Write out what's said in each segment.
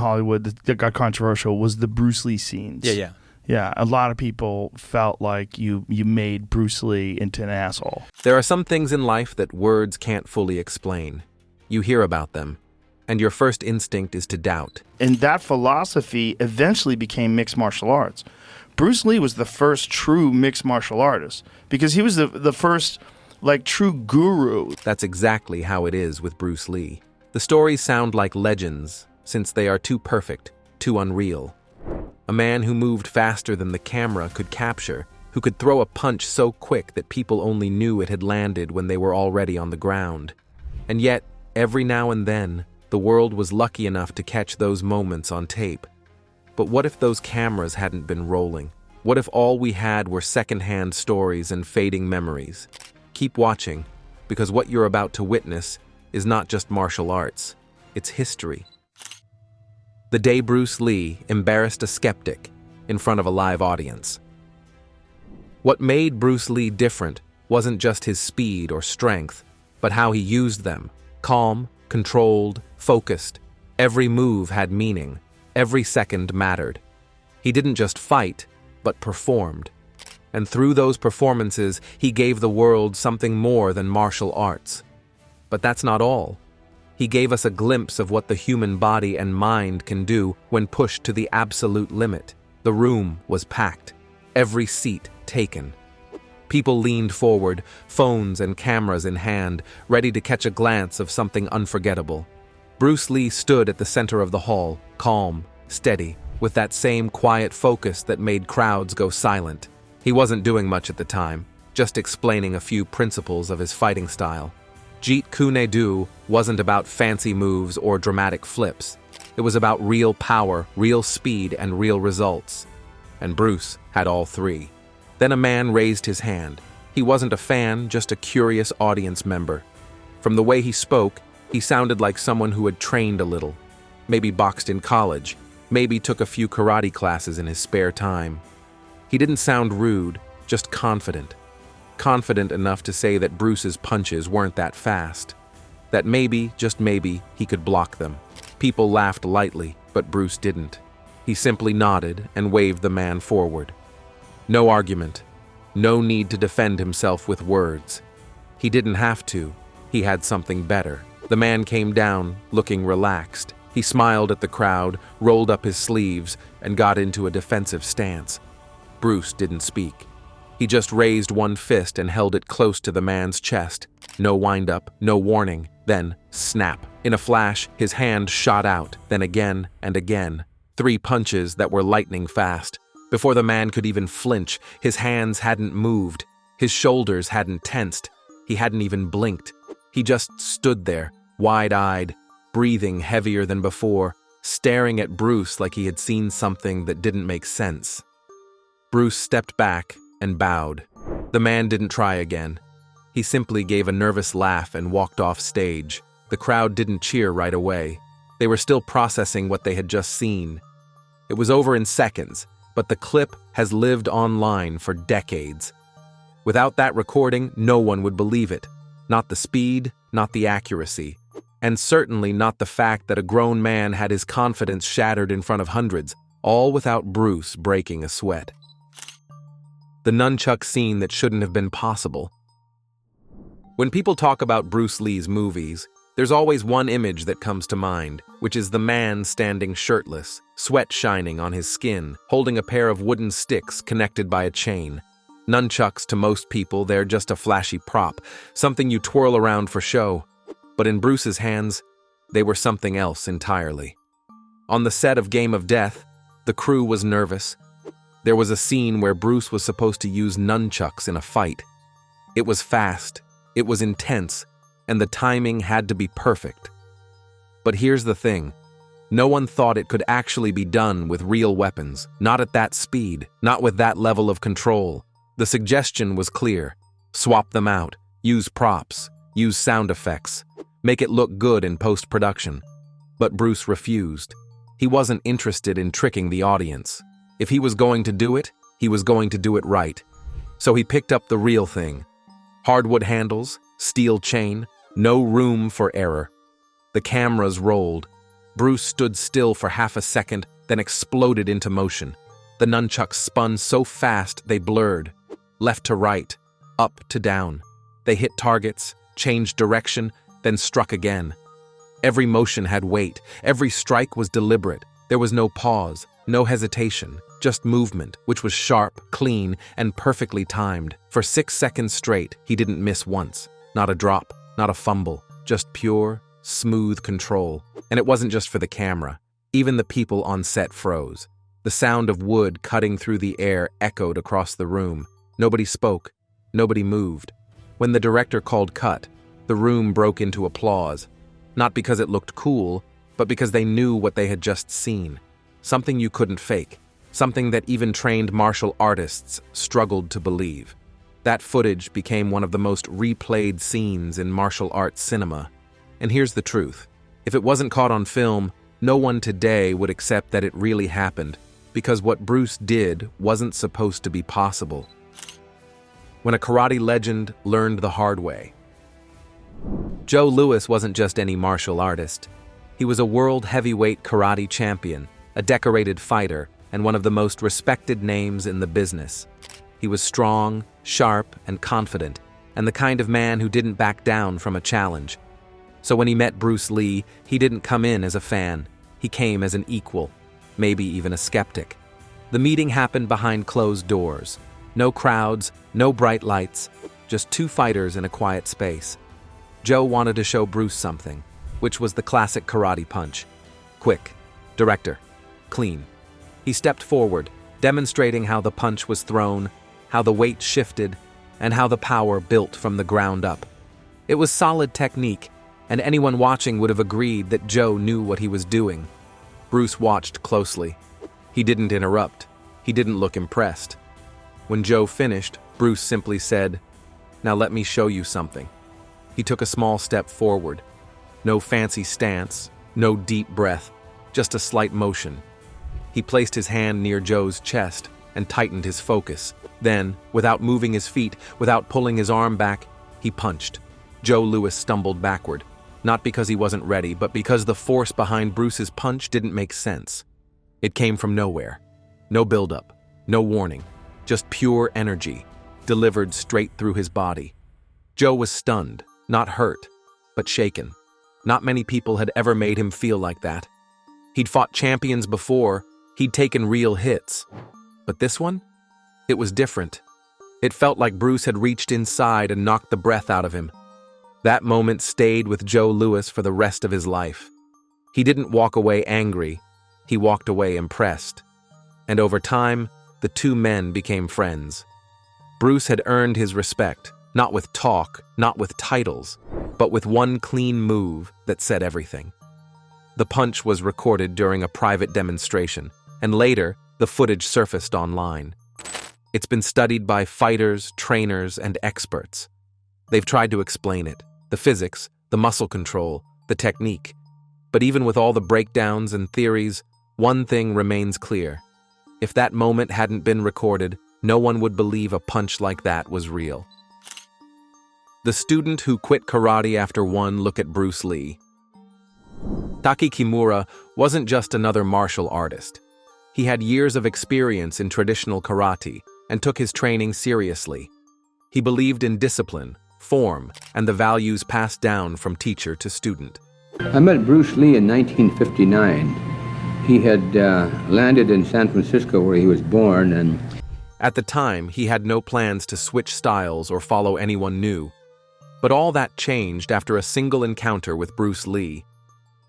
Hollywood that got controversial was the Bruce Lee scenes. Yeah. Yeah, a lot of people felt like you made Bruce Lee into an asshole. There are some things in life that words can't fully explain. You hear about them, and your first instinct is to doubt. And that philosophy eventually became mixed martial arts. Bruce Lee was the first true mixed martial artist because he was the first, like, true guru. That's exactly how it is with Bruce Lee. The stories sound like legends, since they are too perfect, too unreal. A man who moved faster than the camera could capture, who could throw a punch so quick that people only knew it had landed when they were already on the ground. And yet, every now and then, the world was lucky enough to catch those moments on tape. But what if those cameras hadn't been rolling? What if all we had were secondhand stories and fading memories? Keep watching, because what you're about to witness is not just martial arts, it's history. The day Bruce Lee embarrassed a skeptic in front of a live audience. What made Bruce Lee different wasn't just his speed or strength, but how he used them. Calm, controlled, focused. Every move had meaning. Every second mattered. He didn't just fight, but performed. And through those performances, he gave the world something more than martial arts. But that's not all. He gave us a glimpse of what the human body and mind can do when pushed to the absolute limit. The room was packed, every seat taken. People leaned forward, phones and cameras in hand, ready to catch a glance of something unforgettable. Bruce Lee stood at the center of the hall, calm, steady, with that same quiet focus that made crowds go silent. He wasn't doing much at the time, just explaining a few principles of his fighting style. Jeet Kune Do wasn't about fancy moves or dramatic flips. It was about real power, real speed, and real results. And Bruce had all three. Then a man raised his hand. He wasn't a fan, just a curious audience member. From the way he spoke, he sounded like someone who had trained a little. Maybe boxed in college. Maybe took a few karate classes in his spare time. He didn't sound rude, just confident. Confident enough to say that Bruce's punches weren't that fast. That maybe, just maybe, he could block them. People laughed lightly, but Bruce didn't. He simply nodded and waved the man forward. No argument. No need to defend himself with words. He didn't have to. He had something better. The man came down, looking relaxed. He smiled at the crowd, rolled up his sleeves, and got into a defensive stance. Bruce didn't speak. He just raised one fist and held it close to the man's chest. No wind-up, no warning. Then, snap. In a flash, his hand shot out, then again and again. 3 punches that were lightning fast. Before the man could even flinch, his hands hadn't moved. His shoulders hadn't tensed. He hadn't even blinked. He just stood there, wide-eyed, breathing heavier than before, staring at Bruce like he had seen something that didn't make sense. Bruce stepped back and bowed. The man didn't try again. He simply gave a nervous laugh and walked off stage. The crowd didn't cheer right away. They were still processing what they had just seen. It was over in seconds, but the clip has lived online for decades. Without that recording, no one would believe it. Not the speed, not the accuracy, and certainly not the fact that a grown man had his confidence shattered in front of hundreds, all without Bruce breaking a sweat. The Nunchuk scene that shouldn't have been possible. When people talk about Bruce Lee's movies, there's always one image that comes to mind, which is the man standing shirtless, sweat shining on his skin, holding a pair of wooden sticks connected by a chain. Nunchucks, to most people, they're just a flashy prop, something you twirl around for show. But in Bruce's hands, they were something else entirely. On the set of Game of Death, the crew was nervous. There was a scene where Bruce was supposed to use nunchucks in a fight. It was fast, it was intense, and the timing had to be perfect. But here's the thing. No one thought it could actually be done with real weapons, not at that speed, not with that level of control. The suggestion was clear. Swap them out, use props, use sound effects, make it look good in post-production. But Bruce refused. He wasn't interested in tricking the audience. If he was going to do it, he was going to do it right. So he picked up the real thing. Hardwood handles, steel chain, no room for error. The cameras rolled. Bruce stood still for half a second, then exploded into motion. The nunchucks spun so fast they blurred. Left to right, up to down. They hit targets, changed direction, then struck again. Every motion had weight. Every strike was deliberate. There was no pause, no hesitation, just movement, which was sharp, clean, and perfectly timed. For 6 seconds straight, he didn't miss once. Not a drop, not a fumble, just pure, smooth control. And it wasn't just for the camera. Even the people on set froze. The sound of wood cutting through the air echoed across the room. Nobody spoke. Nobody moved. When the director called cut, the room broke into applause. Not because it looked cool, but because they knew what they had just seen. Something you couldn't fake. Something that even trained martial artists struggled to believe. That footage became one of the most replayed scenes in martial arts cinema. And here's the truth. If it wasn't caught on film, no one today would accept that it really happened, because what Bruce did wasn't supposed to be possible. When a karate legend learned the hard way. Joe Louis wasn't just any martial artist. He was a world heavyweight karate champion, a decorated fighter, and one of the most respected names in the business. He was strong, sharp, and confident, and the kind of man who didn't back down from a challenge. So when he met Bruce Lee, he didn't come in as a fan. He came as an equal, maybe even a skeptic. The meeting happened behind closed doors. No crowds, no bright lights, just two fighters in a quiet space. Joe wanted to show Bruce something, which was the classic karate punch. Quick, director, clean. He stepped forward, demonstrating how the punch was thrown, how the weight shifted, and how the power built from the ground up. It was solid technique, and anyone watching would have agreed that Joe knew what he was doing. Bruce watched closely. He didn't interrupt. He didn't look impressed. When Joe finished, Bruce simply said, "Now let me show you something." He took a small step forward. No fancy stance, no deep breath, just a slight motion. He placed his hand near Joe's chest and tightened his focus. Then, without moving his feet, without pulling his arm back, he punched. Joe Louis stumbled backward, not because he wasn't ready, but because the force behind Bruce's punch didn't make sense. It came from nowhere. No buildup, no warning, just pure energy, delivered straight through his body. Joe was stunned, not hurt, but shaken. Not many people had ever made him feel like that. He'd fought champions before, he'd taken real hits. But this one? It was different. It felt like Bruce had reached inside and knocked the breath out of him. That moment stayed with Joe Louis for the rest of his life. He didn't walk away angry, he walked away impressed. And over time, the two men became friends. Bruce had earned his respect, not with talk, not with titles, but with one clean move that said everything. The punch was recorded during a private demonstration, and later, the footage surfaced online. It's been studied by fighters, trainers, and experts. They've tried to explain it, the physics, the muscle control, the technique. But even with all the breakdowns and theories, one thing remains clear. If that moment hadn't been recorded, no one would believe a punch like that was real. The student who quit karate after one look at Bruce Lee. Taki Kimura wasn't just another martial artist. He had years of experience in traditional karate and took his training seriously. He believed in discipline, form, and the values passed down from teacher to student. I met Bruce Lee in 1959. He had landed in San Francisco where he was born, and at the time, he had no plans to switch styles or follow anyone new. But all that changed after a single encounter with Bruce Lee.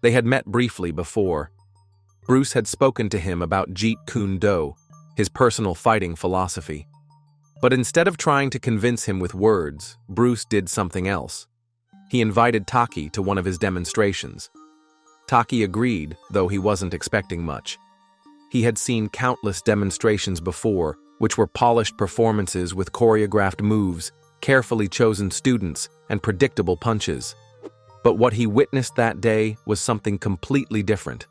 They had met briefly before. Bruce had spoken to him about Jeet Kune Do, his personal fighting philosophy. But instead of trying to convince him with words, Bruce did something else. He invited Taki to one of his demonstrations. Taki agreed, though he wasn't expecting much. He had seen countless demonstrations before, which were polished performances with choreographed moves, carefully chosen students, and predictable punches. But what he witnessed that day was something completely different.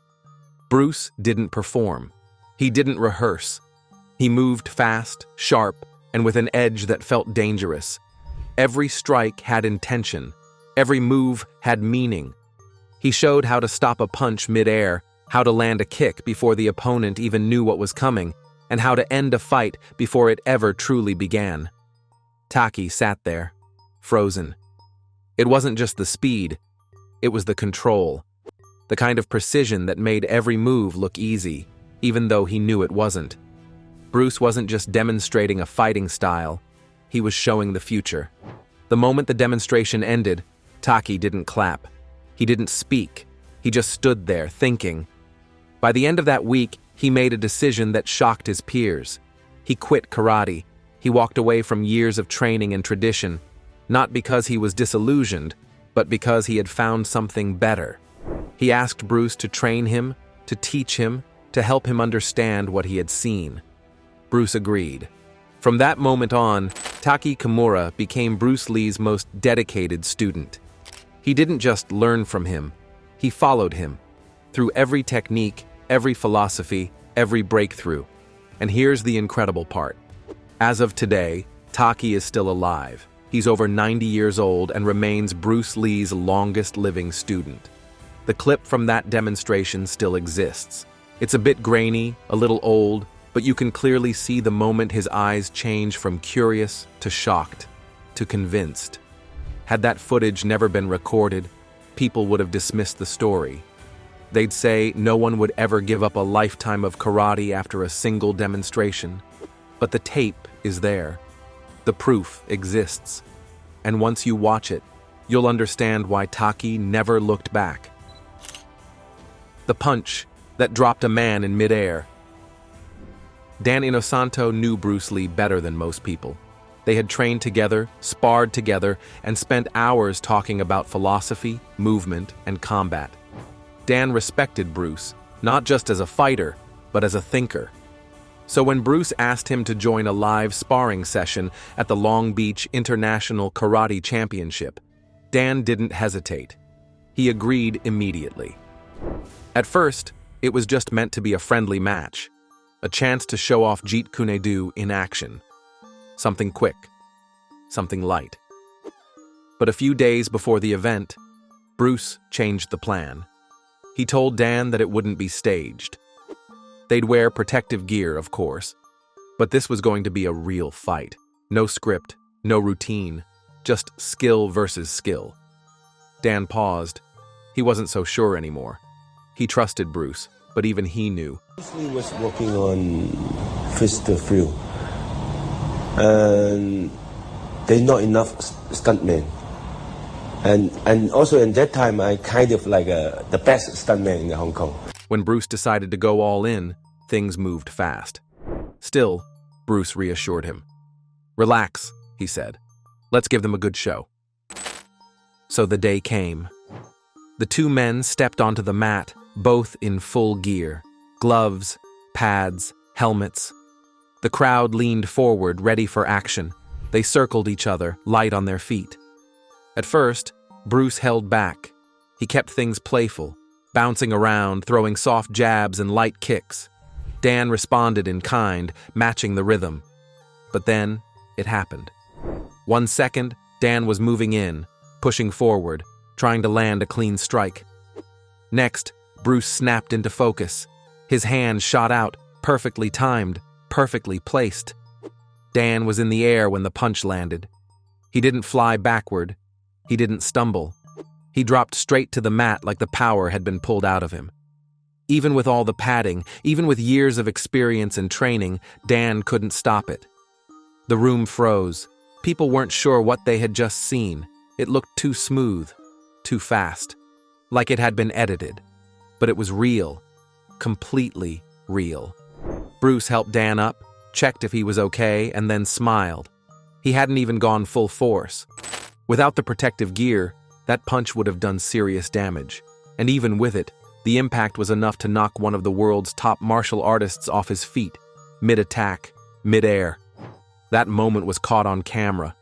Bruce didn't perform. He didn't rehearse. He moved fast, sharp, and with an edge that felt dangerous. Every strike had intention. Every move had meaning. He showed how to stop a punch midair, how to land a kick before the opponent even knew what was coming, and how to end a fight before it ever truly began. Taki sat there, frozen. It wasn't just the speed, it was the control, the kind of precision that made every move look easy, even though he knew it wasn't. Bruce wasn't just demonstrating a fighting style, he was showing the future. The moment the demonstration ended, Taki didn't clap. He didn't speak. He just stood there, thinking. By the end of that week, he made a decision that shocked his peers. He quit karate. He walked away from years of training and tradition, not because he was disillusioned, but because he had found something better. He asked Bruce to train him, to teach him, to help him understand what he had seen. Bruce agreed. From that moment on, Taki Kimura became Bruce Lee's most dedicated student. He didn't just learn from him, he followed him. Through every technique, every philosophy, every breakthrough. And here's the incredible part. As of today, Taki is still alive. He's over 90 years old and remains Bruce Lee's longest-living student. The clip from that demonstration still exists. It's a bit grainy, a little old, but you can clearly see the moment his eyes change from curious to shocked to convinced. Had that footage never been recorded, people would have dismissed the story. They'd say no one would ever give up a lifetime of karate after a single demonstration. But the tape is there. The proof exists. And once you watch it, you'll understand why Taki never looked back. The punch that dropped a man in midair. Dan Inosanto knew Bruce Lee better than most people. They had trained together, sparred together, and spent hours talking about philosophy, movement, and combat. Dan respected Bruce, not just as a fighter, but as a thinker. So when Bruce asked him to join a live sparring session at the Long Beach International Karate Championship, Dan didn't hesitate. He agreed immediately. At first, it was just meant to be a friendly match, a chance to show off Jeet Kune Do in action. Something quick, something light. But a few days before the event, Bruce changed the plan. He told Dan that it wouldn't be staged. They'd wear protective gear, of course, but this was going to be a real fight. No script, no routine, just skill versus skill. Dan paused. He wasn't so sure anymore. He trusted Bruce, but even he knew. Bruce Lee was working on fist of view, and there's not enough stuntmen. And also in that time, I kind of like the best stuntman in Hong Kong. When Bruce decided to go all in, things moved fast. Still, Bruce reassured him. "Relax," he said. "Let's give them a good show." So the day came. The two men stepped onto the mat, both in full gear. Gloves, pads, helmets. The crowd leaned forward, ready for action. They circled each other, light on their feet. At first, Bruce held back. He kept things playful, bouncing around, throwing soft jabs and light kicks. Dan responded in kind, matching the rhythm. But then, it happened. 1 second, Dan was moving in, pushing forward, trying to land a clean strike. Next, Bruce snapped into focus. His hand shot out, perfectly timed, perfectly placed. Dan was in the air when the punch landed. He didn't fly backward. He didn't stumble. He dropped straight to the mat like the power had been pulled out of him. Even with all the padding, even with years of experience and training, Dan couldn't stop it. The room froze. People weren't sure what they had just seen. It looked too smooth, too fast, like it had been edited. But it was real, completely real. Bruce helped Dan up, checked if he was okay, and then smiled. He hadn't even gone full force. Without the protective gear, that punch would have done serious damage. And even with it, the impact was enough to knock one of the world's top martial artists off his feet, mid-attack, mid-air. That moment was caught on camera.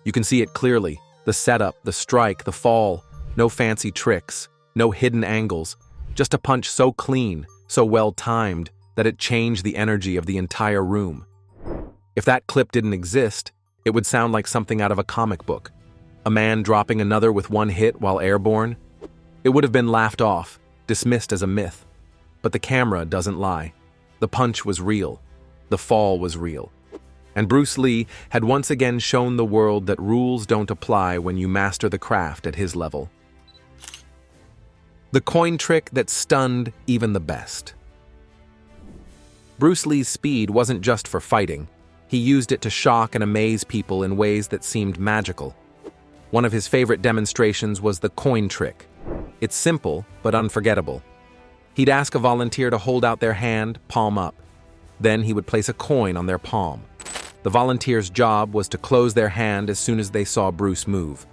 You can see it clearly, the setup, the strike, the fall, no fancy tricks, no hidden angles, just a punch so clean, so well-timed, that it changed the energy of the entire room. If that clip didn't exist, it would sound like something out of a comic book. A man dropping another with one hit while airborne. It would have been laughed off, dismissed as a myth. But the camera doesn't lie. The punch was real. The fall was real. And Bruce Lee had once again shown the world that rules don't apply when you master the craft at his level. The coin trick that stunned even the best. Bruce Lee's speed wasn't just for fighting. He used it to shock and amaze people in ways that seemed magical. One of his favorite demonstrations was the coin trick. It's simple, but unforgettable. He'd ask a volunteer to hold out their hand, palm up. Then he would place a coin on their palm. The volunteer's job was to close their hand as soon as they saw Bruce move.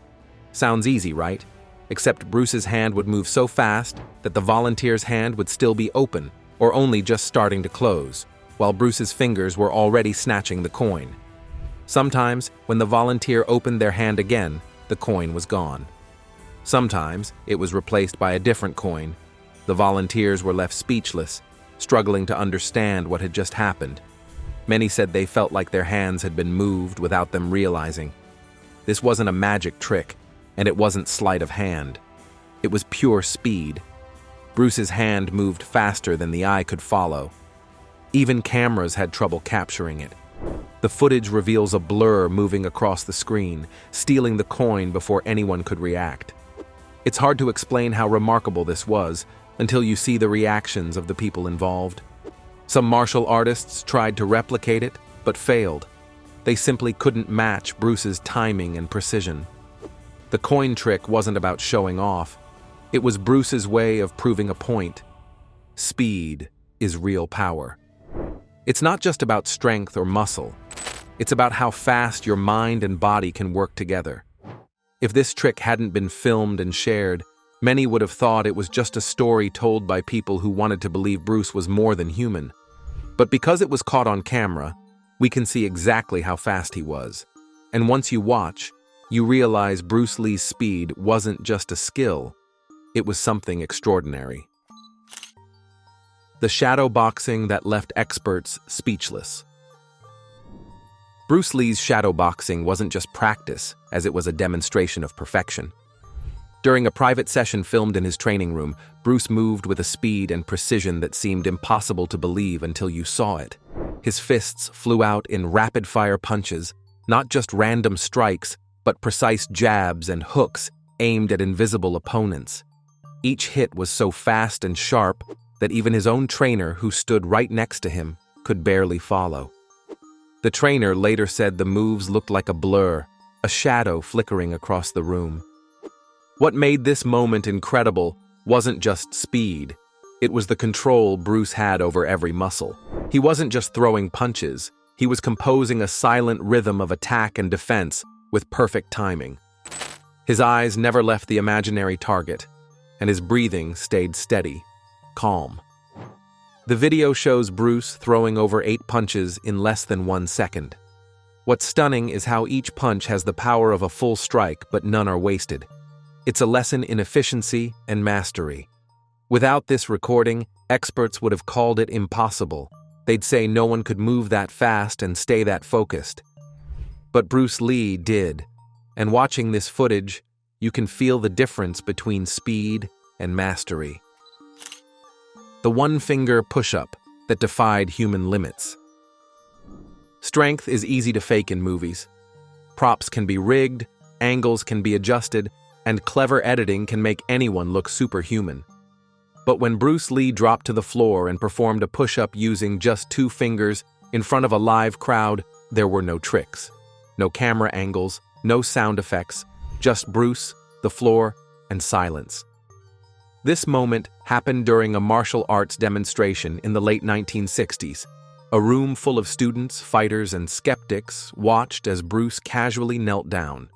Sounds easy, right? Except Bruce's hand would move so fast that the volunteer's hand would still be open, or only just starting to close, while Bruce's fingers were already snatching the coin. Sometimes, when the volunteer opened their hand again, the coin was gone. Sometimes, it was replaced by a different coin. The volunteers were left speechless, struggling to understand what had just happened. Many said they felt like their hands had been moved without them realizing. This wasn't a magic trick, and it wasn't sleight of hand. It was pure speed. Bruce's hand moved faster than the eye could follow. Even cameras had trouble capturing it. The footage reveals a blur moving across the screen, stealing the coin before anyone could react. It's hard to explain how remarkable this was until you see the reactions of the people involved. Some martial artists tried to replicate it, but failed. They simply couldn't match Bruce's timing and precision. The coin trick wasn't about showing off. It was Bruce's way of proving a point. Speed is real power. It's not just about strength or muscle. It's about how fast your mind and body can work together. If this trick hadn't been filmed and shared, many would have thought it was just a story told by people who wanted to believe Bruce was more than human. But because it was caught on camera, we can see exactly how fast he was. And once you watch, you realize Bruce Lee's speed wasn't just a skill, it was something extraordinary. The shadow boxing that left experts speechless. Bruce Lee's shadow boxing wasn't just practice, as it was a demonstration of perfection. During a private session filmed in his training room, Bruce moved with a speed and precision that seemed impossible to believe until you saw it. His fists flew out in rapid-fire punches, not just random strikes, but precise jabs and hooks aimed at invisible opponents. Each hit was so fast and sharp that even his own trainer, who stood right next to him, could barely follow. The trainer later said the moves looked like a blur, a shadow flickering across the room. What made this moment incredible wasn't just speed. It was the control Bruce had over every muscle. He wasn't just throwing punches. He was composing a silent rhythm of attack and defense with perfect timing. His eyes never left the imaginary target, and his breathing stayed steady, calm. The video shows Bruce throwing over 8 punches in less than 1 second. What's stunning is how each punch has the power of a full strike, but none are wasted. It's a lesson in efficiency and mastery. Without this recording, experts would have called it impossible. They'd say no one could move that fast and stay that focused. But Bruce Lee did, and watching this footage, you can feel the difference between speed and mastery. The one-finger push-up that defied human limits. Strength is easy to fake in movies. Props can be rigged, angles can be adjusted, and clever editing can make anyone look superhuman. But when Bruce Lee dropped to the floor and performed a push-up using just 2 fingers in front of a live crowd, there were no tricks. No camera angles, no sound effects, just Bruce, the floor, and silence. This moment happened during a martial arts demonstration in the late 1960s. A room full of students, fighters, and skeptics watched as Bruce casually knelt down.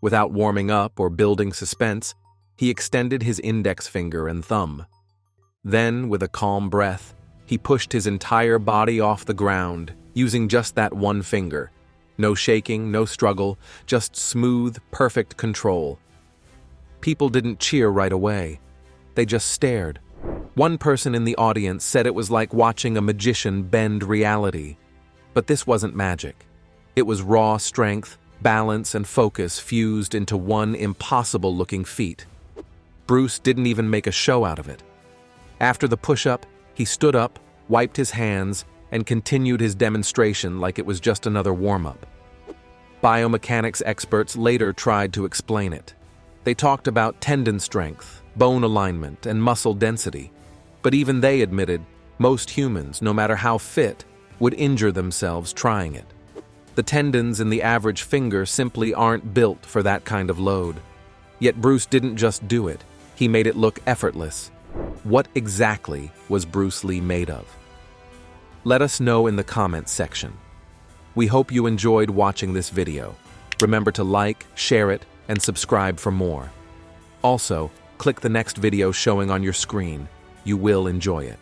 Without warming up or building suspense, he extended his index finger and thumb. Then, with a calm breath, he pushed his entire body off the ground, using just that one finger. No shaking, no struggle, just smooth, perfect control. People didn't cheer right away. They just stared. One person in the audience said it was like watching a magician bend reality. But this wasn't magic. It was raw strength, balance, and focus fused into one impossible-looking feat. Bruce didn't even make a show out of it. After the push-up, he stood up, wiped his hands, and continued his demonstration like it was just another warm-up. Biomechanics experts later tried to explain it. They talked about tendon strength, bone alignment, and muscle density. But even they admitted most humans, no matter how fit, would injure themselves trying it. The tendons in the average finger simply aren't built for that kind of load. Yet Bruce didn't just do it, he made it look effortless. What exactly was Bruce Lee made of? Let us know in the comments section. We hope you enjoyed watching this video. Remember to like, share it, and subscribe for more. Also, click the next video showing on your screen. You will enjoy it.